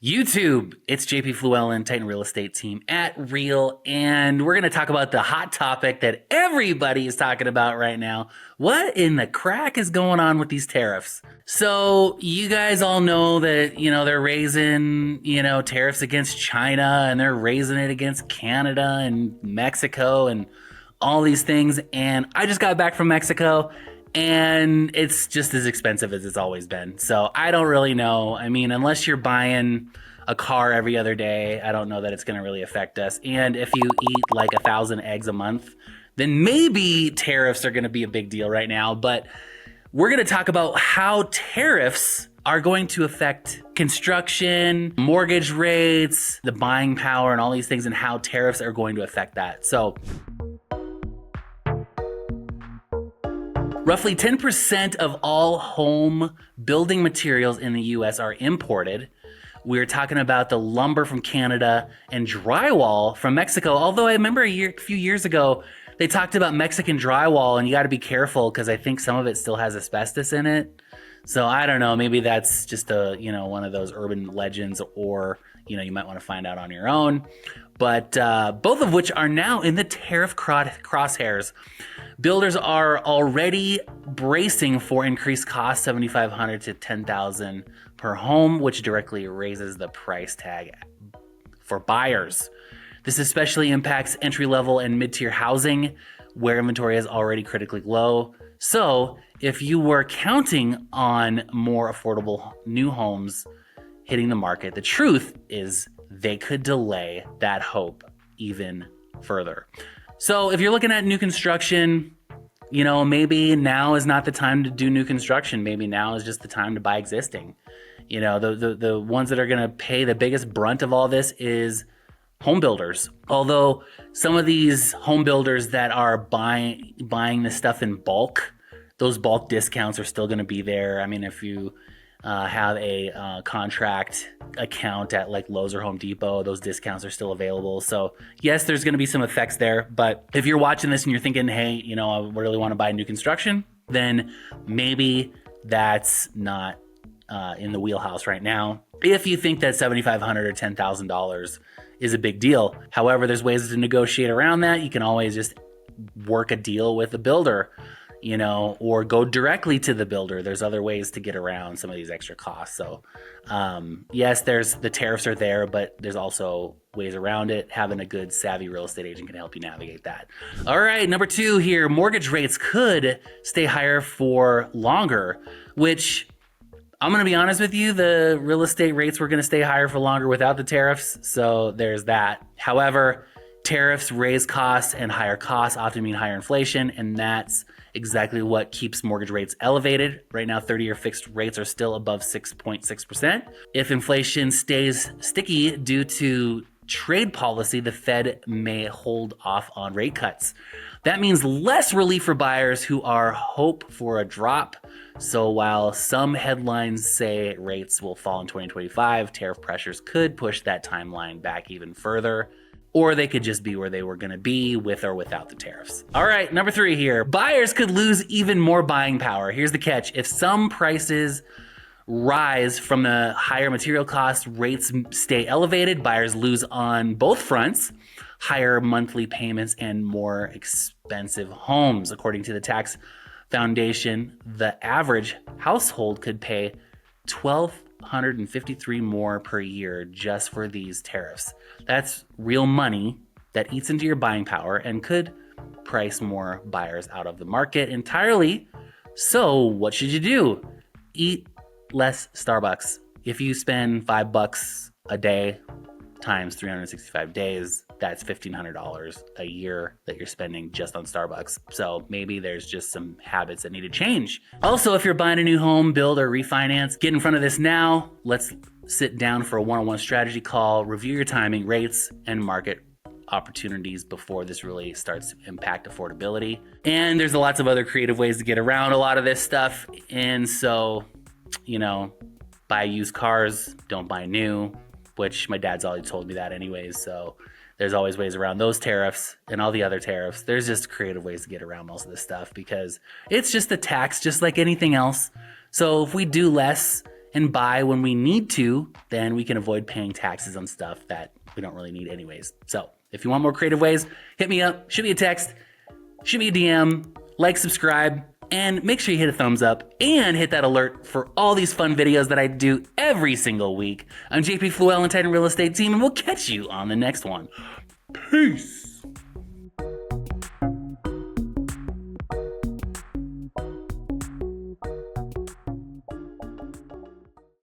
YouTube, it's JP Fluellen, Titan Real Estate Team at Real, and we're going to talk about the hot topic that everybody is talking about right now. What in the crack is going on with these tariffs? So you guys all know that, they're raising, tariffs against China, and they're raising it against Canada and Mexico and all these things. And I just got back from Mexico, and it's just as expensive as it's always been. So I don't really know. I mean, unless you're buying a car every other day, I don't know that it's going to really affect us. And if you eat like 1,000 eggs a month, then maybe tariffs are going to be a big deal right now. But we're going to talk about how tariffs are going to affect construction, mortgage rates, the buying power, and all these things, and how tariffs are going to affect that. So roughly 10% of all home building materials in the US are imported. We're talking about the lumber from Canada and drywall from Mexico. Although I remember a few years ago, they talked about Mexican drywall, and you got to be careful because I think some of it still has asbestos in it. So I don't know, maybe that's just one of those urban legends, or, you might want to find out on your own. But both of which are now in the tariff crosshairs. Builders are already bracing for increased costs, $7,500 to $10,000 per home, which directly raises the price tag for buyers. This especially impacts entry-level and mid-tier housing, where inventory is already critically low. So if you were counting on more affordable new homes hitting the market, the truth is they could delay that hope even further. So if you're looking at new construction, maybe now is not the time to do new construction. Maybe now is just the time to buy existing. The ones that are going to pay the biggest brunt of all this is home builders. Although some of these home builders that are buying this stuff in bulk, those bulk discounts are still going to be there. I mean, if you have a contract account at like Lowe's or Home Depot, those discounts are still available. So yes, there's going to be some effects there. But if you're watching this and you're thinking, hey, I really want to buy new construction, then maybe that's not in the wheelhouse right now. If you think that $7,500 or $10,000 is a big deal. However, there's ways to negotiate around that. You can always just work a deal with the builder, or go directly to the builder. There's other ways to get around some of these extra costs. So yes, the tariffs are there, but there's also ways around it. Having a good savvy real estate agent can help you navigate that. All right, number 2 here, mortgage rates could stay higher for longer, which I'm going to be honest with you, the real estate rates were going to stay higher for longer without the tariffs. So there's that. However, tariffs raise costs, and higher costs often mean higher inflation, and that's exactly what keeps mortgage rates elevated. Right now, 30-year fixed rates are still above 6.6%. If inflation stays sticky due to trade policy, the Fed may hold off on rate cuts. That means less relief for buyers who are hope for a drop. So while some headlines say rates will fall in 2025, tariff pressures could push that timeline back even further. Or they could just be where they were going to be with or without the tariffs. All right, number 3 here. Buyers could lose even more buying power. Here's the catch. If some prices rise from the higher material costs, rates stay elevated, buyers lose on both fronts, higher monthly payments and more expensive homes. According to the Tax Foundation, the average household could pay $1,253 more per year just for these tariffs. That's real money that eats into your buying power and could price more buyers out of the market entirely. So what should you do? Eat less Starbucks. If you spend $5 a day times 365 days, that's $1,500 a year that you're spending just on Starbucks. So maybe there's just some habits that need to change. Also, if you're buying a new home, build or refinance, get in front of this now. Let's sit down for a one-on-one strategy call, review your timing, rates, and market opportunities before this really starts to impact affordability. And there's lots of other creative ways to get around a lot of this stuff. And so, buy used cars, don't buy new, which my dad's always told me that anyways. So there's always ways around those tariffs and all the other tariffs. There's just creative ways to get around most of this stuff because it's just a tax, just like anything else. So if we do less and buy when we need to, then we can avoid paying taxes on stuff that we don't really need anyways. So if you want more creative ways, hit me up, shoot me a text, shoot me a DM, like, subscribe, and make sure you hit a thumbs up and hit that alert for all these fun videos that I do every single week. I'm JP Fluellen, Titan Real Estate Team, and we'll catch you on the next one. Peace.